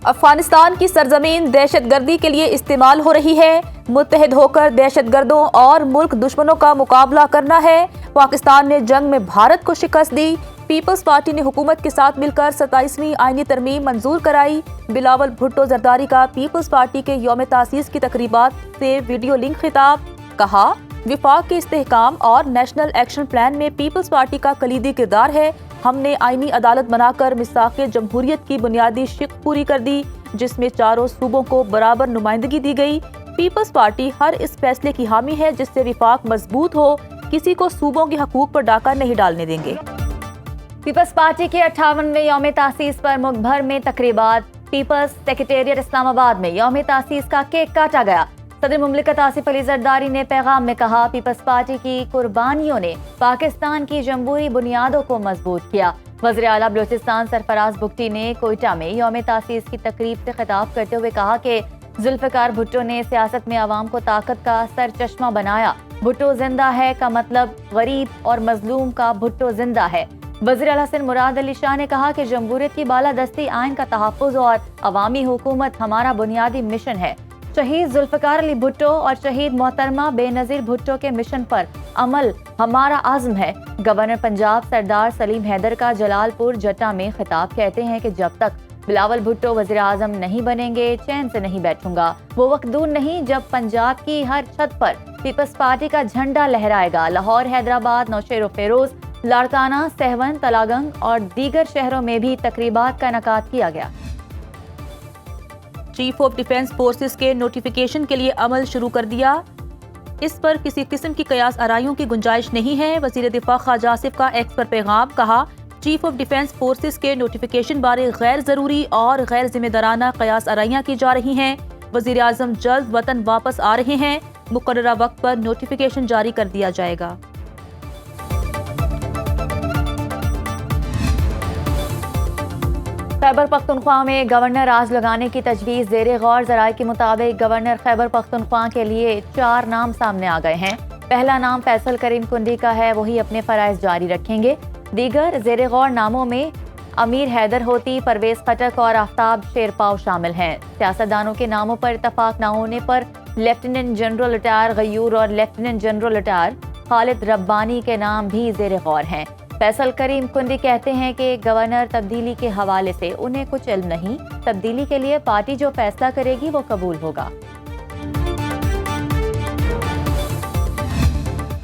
افغانستان کی سرزمین دہشت گردی کے لیے استعمال ہو رہی ہے، متحد ہو کر دہشت گردوں اور ملک دشمنوں کا مقابلہ کرنا ہے۔ پاکستان نے جنگ میں بھارت کو شکست دی، پیپلز پارٹی نے حکومت کے ساتھ مل کر 27ویں آئینی ترمیم منظور کرائی۔ بلاول بھٹو زرداری کا پیپلز پارٹی کے یوم تاسیس کی تقریبات سے ویڈیو لنک خطاب، کہا وفاق کے استحکام اور نیشنل ایکشن پلان میں پیپلز پارٹی کا کلیدی کردار ہے۔ ہم نے آئینی عدالت بنا کر میثاق جمہوریت کی بنیادی شق پوری کر دی، جس میں چاروں صوبوں کو برابر نمائندگی دی گئی۔ پیپلز پارٹی ہر اس فیصلے کی حامی ہے جس سے وفاق مضبوط ہو، کسی کو صوبوں کے حقوق پر ڈاکہ نہیں ڈالنے دیں گے۔ پیپلز پارٹی کے 58ویں یوم تاسیس پر ملک بھر میں تقریبات۔ پیپلز سیکریٹریٹ اسلام آباد میں یوم تاسیس کا کیک کاٹا گیا۔ صدر مملکت آصف علی زرداری نے پیغام میں کہا پیپلز پارٹی کی قربانیوں نے پاکستان کی جمہوری بنیادوں کو مضبوط کیا۔ وزیر اعلیٰ بلوچستان سرفراز بگٹی نے کوئٹہ میں یوم تاسیس کی تقریب سے خطاب کرتے ہوئے کہا کہ ذوالفقار بھٹو نے سیاست میں عوام کو طاقت کا سر چشمہ بنایا۔ بھٹو زندہ ہے کا مطلب غریب اور مظلوم کا بھٹو زندہ ہے۔ وزیر اعلیٰ سندھ مراد علی شاہ نے کہا کہ جمہوریت کی بالادستی، آئین کا تحفظ اور عوامی حکومت ہمارا بنیادی مشن ہے۔ شہید ذوالفقار علی بھٹو اور شہید محترمہ بے نظیر بھٹو کے مشن پر عمل ہمارا عزم ہے۔ گورنر پنجاب سردار سلیم حیدر کا جلال پور جٹا میں خطاب کہتے ہیں کہ جب تک بلاول بھٹو وزیر اعظم نہیں بنیں گے چین سے نہیں بیٹھوں گا۔ وہ وقت دور نہیں جب پنجاب کی ہر چھت پر پیپلز پارٹی کا جھنڈا لہرائے گا۔ لاہور، حیدرآباد، نوشہر و فیروز، لاڑکانہ، سہون، تلہ گنگ اور دیگر شہروں میں بھی تقریبات کا انعقاد کیا گیا۔ چیف آف ڈیفنس فورسز کے نوٹیفیکیشن کے لیے عمل شروع کر دیا، اس پر کسی قسم کی قیاس آرائیوں کی گنجائش نہیں ہے۔ وزیر دفاع خواجہ آصف کا ایکس پر پیغام، کہا چیف آف ڈیفنس فورسز کے نوٹیفیکیشن بارے غیر ضروری اور غیر ذمہ دارانہ قیاس آرائیاں کی جا رہی ہیں۔ وزیر اعظم جلد وطن واپس آ رہے ہیں، مقررہ وقت پر نوٹیفیکیشن جاری کر دیا جائے گا۔ خیبر پختونخوا میں گورنر راج لگانے کی تجویز زیر غور۔ ذرائع کے مطابق گورنر خیبر پختونخوا کے لیے 4 نام سامنے آ گئے ہیں۔ پہلا نام فیصل کریم کنڈی کا ہے، وہی اپنے فرائض جاری رکھیں گے۔ دیگر زیر غور ناموں میں امیر حیدر ہوتی، پرویز خٹک اور آفتاب شیرپاؤ شامل ہیں۔ سیاستدانوں کے ناموں پر اتفاق نہ ہونے پر لیفٹیننٹ جنرل ریٹائر غیور اور لیفٹیننٹ جنرل ریٹائر خالد ربانی کے نام بھی زیر غور ہیں۔ فیصل کریم کنڈی کہتے ہیں کہ گورنر تبدیلی کے حوالے سے انہیں کچھ علم نہیں، تبدیلی کے لیے پارٹی جو فیصلہ کرے گی وہ قبول ہوگا۔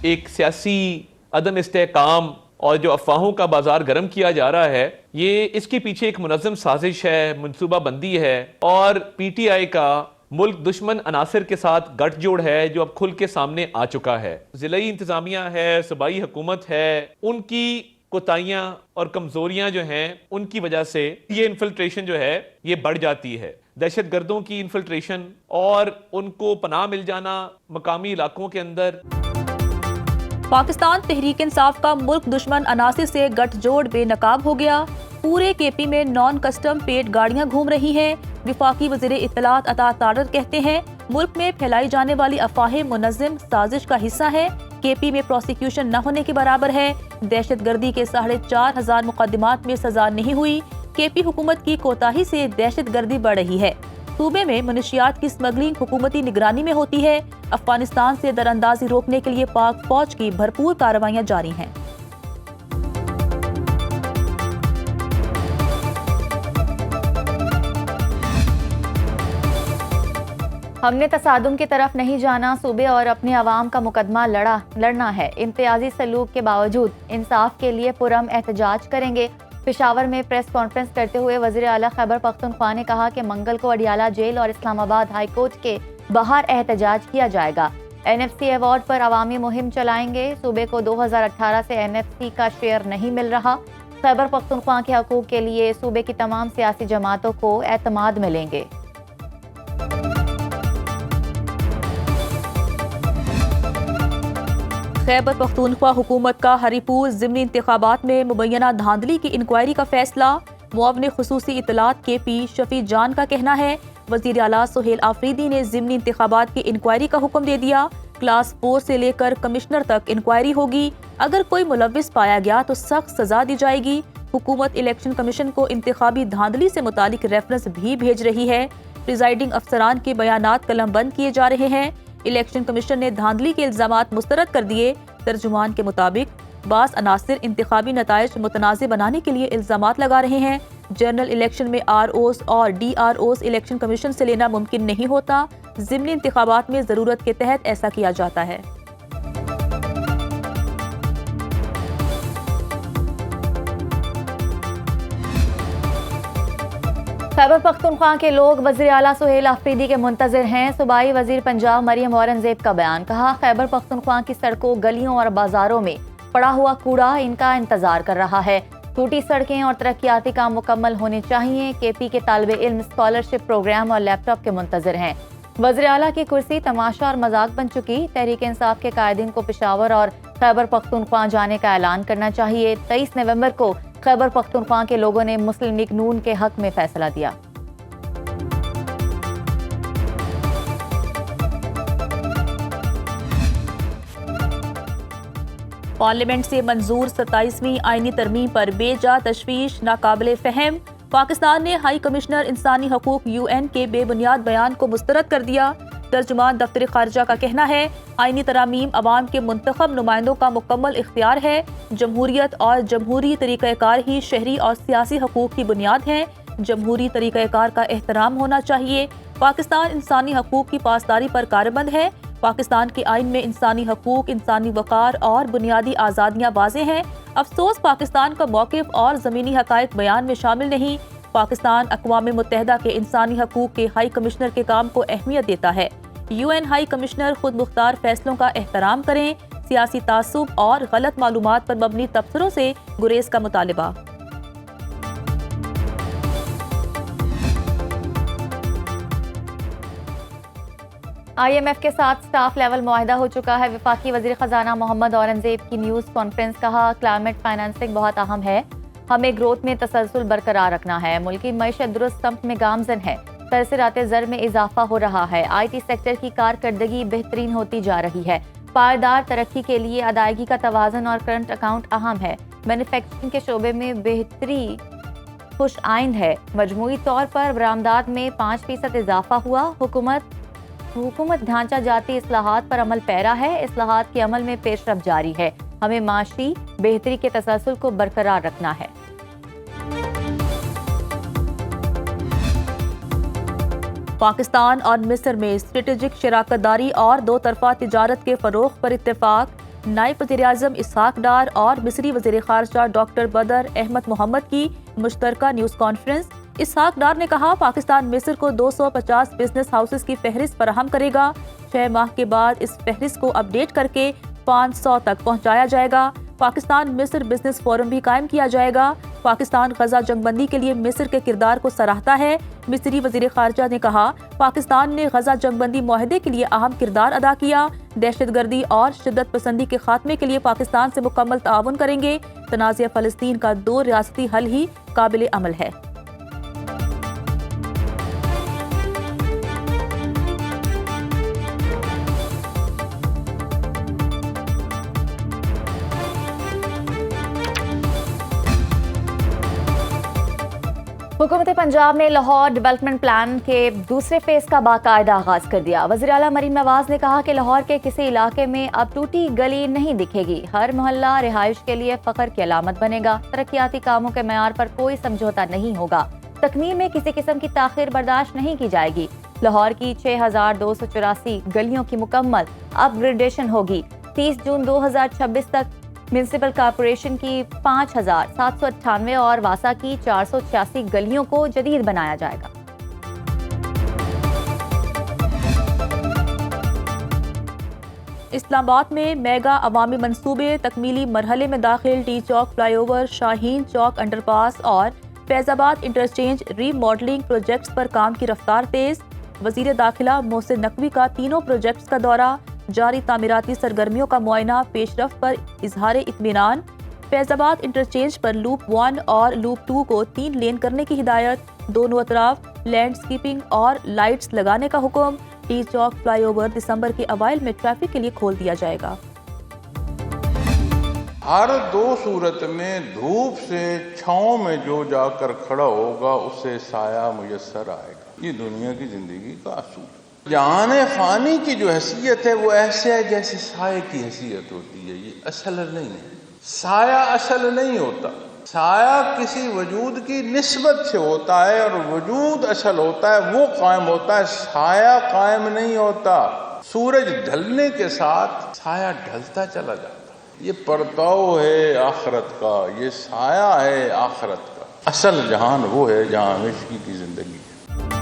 ایک سیاسی عدم استحکام اور جو افواہوں کا بازار گرم کیا جا رہا ہے، یہ اس کے پیچھے ایک منظم سازش ہے، منصوبہ بندی ہے، اور پی ٹی آئی کا ملک دشمن عناصر کے ساتھ گٹھ جوڑ ہے جو اب کھل کے سامنے آ چکا ہے۔ ضلعی انتظامیہ ہے، صوبائی حکومت ہے، ان کی کوتاہیاں اور کمزوریاں جو ہیں ان کی وجہ سے یہ انفلٹریشن جو ہے یہ بڑھ جاتی ہے۔ دہشت گردوں کی انفلٹریشن اور ان کو پناہ مل جانا مقامی علاقوں کے اندر۔ پاکستان تحریک انصاف کا ملک دشمن عناصر سے گٹھ جوڑ بے نقاب ہو گیا۔ پورے کے پی میں نان کسٹم پیڈ گاڑیاں گھوم رہی ہیں۔ وفاقی وزیر اطلاعات عطا تارڑ کہتے ہیں ملک میں پھیلائی جانے والی افواہیں منظم سازش کا حصہ ہیں۔ کے پی میں پروسیکیوشن نہ ہونے کے برابر ہے۔ دہشت گردی کے 4500 مقدمات میں سزا نہیں ہوئی۔ کے پی حکومت کی کوتاہی سے دہشت گردی بڑھ رہی ہے۔ صوبے میں منشیات کی اسمگلنگ حکومتی نگرانی میں ہوتی ہے۔ افغانستان سے دراندازی روکنے کے لیے پاک فوج کی بھرپور کارروائیاں جاری ہیں۔ ہم نے تصادم کی طرف نہیں جانا، صوبے اور اپنے عوام کا مقدمہ لڑنا ہے۔ امتیازی سلوک کے باوجود انصاف کے لیے پرامن احتجاج کریں گے۔ پشاور میں پریس کانفرنس کرتے ہوئے وزیر اعلیٰ خیبر پختونخوا نے کہا کہ منگل کو اڈیالہ جیل اور اسلام آباد ہائی کورٹ کے باہر احتجاج کیا جائے گا۔ این ایف سی ایوارڈ پر عوامی مہم چلائیں گے۔ صوبے کو 2018 سے این ایف سی کا شیئر نہیں مل رہا۔ خیبر پختونخوا کے حقوق کے لیے صوبے کی تمام سیاسی جماعتوں کو اعتماد ملیں گے۔ خیبر پختونخوا حکومت کا ہری پور ضمنی انتخابات میں مبینہ دھاندلی کی انکوائری کا فیصلہ۔ معاون خصوصی اطلاعات کے پی شفیع جان کا کہنا ہے وزیر اعلیٰ سہیل آفریدی نے ضمنی انتخابات کی انکوائری کا حکم دے دیا۔ کلاس 4 سے لے کر کمشنر تک انکوائری ہوگی۔ اگر کوئی ملوث پایا گیا تو سخت سزا دی جائے گی۔ حکومت الیکشن کمیشن کو انتخابی دھاندلی سے متعلق ریفرنس بھی بھیج رہی ہے۔ پریزائڈنگ افسران کے بیانات قلم بند کیے جا رہے ہیں۔ الیکشن کمیشن نے دھاندلی کے الزامات مسترد کر دیے۔ ترجمان کے مطابق بعض عناصر انتخابی نتائج متنازع بنانے کے لیے الزامات لگا رہے ہیں۔ جنرل الیکشن میں آر اوز اور D R Os election commission سے لینا ممکن نہیں ہوتا۔ ضمنی انتخابات میں ضرورت کے تحت ایسا کیا جاتا ہے۔ خیبر پختونخوا کے لوگ وزیر اعلیٰ سہیل آفریدی کے منتظر ہیں۔ صوبائی وزیر پنجاب مریم اورنگزیب کا بیان، کہا خیبر پختونخوا کی سڑکوں، گلیوں اور بازاروں میں پڑا ہوا کوڑا ان کا انتظار کر رہا ہے۔ ٹوٹی سڑکیں اور ترقیاتی کام مکمل ہونے چاہیے۔ کے پی کے طالب علم اسکالرشپ پروگرام اور لیپ ٹاپ کے منتظر ہیں۔ وزیر اعلیٰ کی کرسی تماشا اور مذاق بن چکی۔ تحریک انصاف کے قائدین کو پشاور اور خیبر پختونخوا جانے کا اعلان کرنا چاہیے۔ 23 نومبر کو خیبر پختونخوا کے لوگوں نے مسلم لیگ نون کے حق میں فیصلہ دیا۔ پارلیمنٹ سے منظور 27ویں آئینی ترمیم پر بے جا تشویش، ناقابل فہم۔ پاکستان نے ہائی کمشنر انسانی حقوق UN کے بے بنیاد بیان کو مسترد کر دیا۔ ترجمان دفتر خارجہ کا کہنا ہے، آئینی ترامیم عوام کے منتخب نمائندوں کا مکمل اختیار ہے۔ جمہوریت اور جمہوری طریقہ کار ہی شہری اور سیاسی حقوق کی بنیاد ہیں۔ جمہوری طریقہ کار کا احترام ہونا چاہیے۔ پاکستان انسانی حقوق کی پاسداری پر کاربند ہے۔ پاکستان کے آئین میں انسانی حقوق، انسانی وقار اور بنیادی آزادیاں واضح ہیں۔ افسوس پاکستان کا موقف اور زمینی حقائق بیان میں شامل نہیں۔ پاکستان اقوام متحدہ کے انسانی حقوق کے ہائی کمشنر کے کام کو اہمیت دیتا ہے۔ UN ہائی کمشنر خود مختار فیصلوں کا احترام کریں۔ سیاسی تعصب اور غلط معلومات پر مبنی تبصروں سے گریز کا مطالبہ۔ IMF کے ساتھ سٹاف لیول معاہدہ ہو چکا ہے۔ وفاقی وزیر خزانہ محمد اورنگزیب کی نیوز کانفرنس، کہا کلائمیٹ فائنانسنگ بہت اہم ہے، ہمیں گروتھ میں تسلسل برقرار رکھنا ہے۔ ملکی معیشت درست سمت میں گامزن ہے، تاثرات زر میں اضافہ ہو رہا ہے۔ IT سیکٹر کی کارکردگی بہترین ہوتی جا رہی ہے۔ پائیدار ترقی کے لیے ادائیگی کا توازن اور کرنٹ اکاؤنٹ اہم ہے۔ مینوفیکچرنگ کے شعبے میں بہتری خوش آئند ہے۔ مجموعی طور پر برآمدات میں 5% اضافہ ہوا۔ حکومت ڈھانچہ جاتی اصلاحات پر عمل پیرا ہے۔ اصلاحات کے عمل میں پیش رفت جاری ہے۔ ہمیں معاشی بہتری کے تسلسل کو برقرار رکھنا ہے۔ پاکستان اور مصر میں اسٹریٹجک شراکت داری اور دو طرفہ تجارت کے فروغ پر اتفاق۔ نائب وزیر اعظم اسحاق ڈار اور مصری وزیر خارجہ ڈاکٹر بدر احمد محمد کی مشترکہ نیوز کانفرنس۔ اسحاق ڈار نے کہا، پاکستان مصر کو 250 بزنس ہاؤسز کی فہرست فراہم کرے گا۔ 6 ماہ کے بعد اس فہرست کو اپ ڈیٹ کر کے 500 تک پہنچایا جائے گا۔ پاکستان مصر بزنس فورم بھی قائم کیا جائے گا۔ پاکستان غزہ جنگ بندی کے لیے مصر کے کردار کو سراہتا ہے۔ مصری وزیر خارجہ نے کہا، پاکستان نے غزہ جنگ بندی معاہدے کے لیے اہم کردار ادا کیا۔ دہشت گردی اور شدت پسندی کے خاتمے کے لیے پاکستان سے مکمل تعاون کریں گے۔ تنازع فلسطین کا 2 ریاستی حل ہی قابل عمل ہے۔ حکومت پنجاب نے لاہور ڈیولپمنٹ پلان کے دوسرے فیز کا باقاعدہ آغاز کر دیا۔ وزیر اعلیٰ مریم نواز نے کہا کہ لاہور کے کسی علاقے میں اب ٹوٹی گلی نہیں دکھے گی۔ ہر محلہ رہائش کے لیے فخر کی علامت بنے گا۔ ترقیاتی کاموں کے معیار پر کوئی سمجھوتہ نہیں ہوگا۔ تکمیل میں کسی قسم کی تاخیر برداشت نہیں کی جائے گی۔ لاہور کی 6284 گلیوں کی مکمل اپ گریڈیشن ہوگی۔ 30 جون 2026 تک میونسپل کارپوریشن کی 5798 اور واسا کی 486 گلیوں کو جدید بنایا جائے گا۔ اسلام آباد میں میگا عوامی منصوبے تکمیلی مرحلے میں داخل۔ ٹی چوک فلائی اوور، شاہین چوک انڈر پاس اور فیض آباد انٹرچینج ری ماڈلنگ پروجیکٹس پر کام کی رفتار تیز۔ وزیر داخلہ محسن نقوی کا تینوں پروجیکٹس کا دورہ۔ جاری تعمیراتی سرگرمیوں کا معائنہ، پیش رفت پر اظہار اطمینان۔ فیض آباد انٹرچینج پر لوپ 1 اور لوپ 2 کو 3 لین کرنے کی ہدایت۔ دونوں اطراف لینڈسکیپنگ اور لائٹس لگانے کا حکم۔ ٹی چوک فلائی اوور دسمبر کے اوائل میں ٹریفک کے لیے کھول دیا جائے گا۔ ہر دو صورت میں دھوپ سے چھاؤں میں جو جا کر کھڑا ہوگا اسے سایہ میسر آئے گا. یہ دنیا کی زندگی کا اصول ہے. جہان فانی کی جو حیثیت ہے وہ ایسے ہے جیسے سائے کی حیثیت ہوتی ہے. یہ اصل نہیں ہے. سایہ اصل نہیں ہوتا. سایہ کسی وجود کی نسبت سے ہوتا ہے اور وجود اصل ہوتا ہے، وہ قائم ہوتا ہے. سایہ قائم نہیں ہوتا. سورج ڈھلنے کے ساتھ سایہ ڈھلتا چلا جاتا. یہ پرتاؤ ہے آخرت کا، یہ سایہ ہے آخرت کا. اصل جہان وہ ہے جہاں ہمیشگی کی زندگی ہے.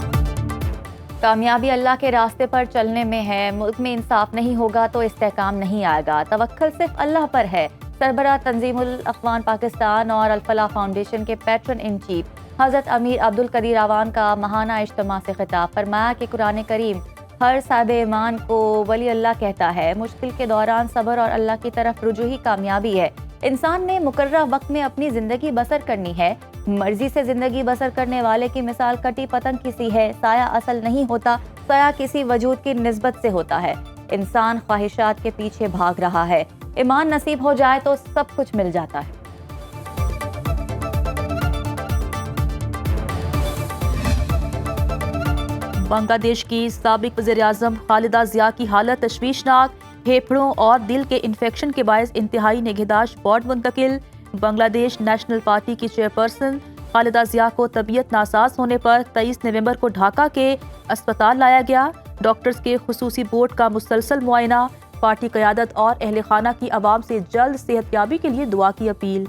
کامیابی اللہ کے راستے پر چلنے میں ہے. ملک میں انصاف نہیں ہوگا تو استحکام نہیں آئے گا. توکل صرف اللہ پر ہے. سربراہ تنظیم الاخوان پاکستان اور الفلاح فاؤنڈیشن کے پیٹرن ان چیف حضرت امیر عبدالقدیر اعوان کا ماہانہ اجتماع سے خطاب. فرمایا کہ قرآن کریم ہر صاحب ایمان کو ولی اللہ کہتا ہے. مشکل کے دوران صبر اور اللہ کی طرف رجوع ہی کامیابی ہے. انسان نے مقررہ وقت میں اپنی زندگی بسر کرنی ہے. مرضی سے زندگی بسر کرنے والے کی مثال کٹی پتنگ کی سی ہے. سایہ اصل نہیں ہوتا. سایہ کسی وجود کی نسبت سے ہوتا ہے. انسان خواہشات کے پیچھے بھاگ رہا ہے. ایمان نصیب ہو جائے تو سب کچھ مل جاتا ہے. بنگلہ دیش کی سابق وزیر اعظم خالدہ ضیاء کی حالت تشویشناک. پھیپھڑوں اور دل کے انفیکشن کے باعث انتہائی نگہداشت وارڈ منتقل. بنگلہ دیش نیشنل پارٹی کی چیئرپرسن خالدہ ضیاء کو طبیعت ناساز ہونے پر 23 نومبر کو ڈھاکہ کے اسپتال لایا گیا. ڈاکٹرز کے خصوصی بورڈ کا مسلسل معائنہ. پارٹی قیادت اور اہل خانہ کی عوام سے جلد صحت یابی کے لیے دعا کی اپیل.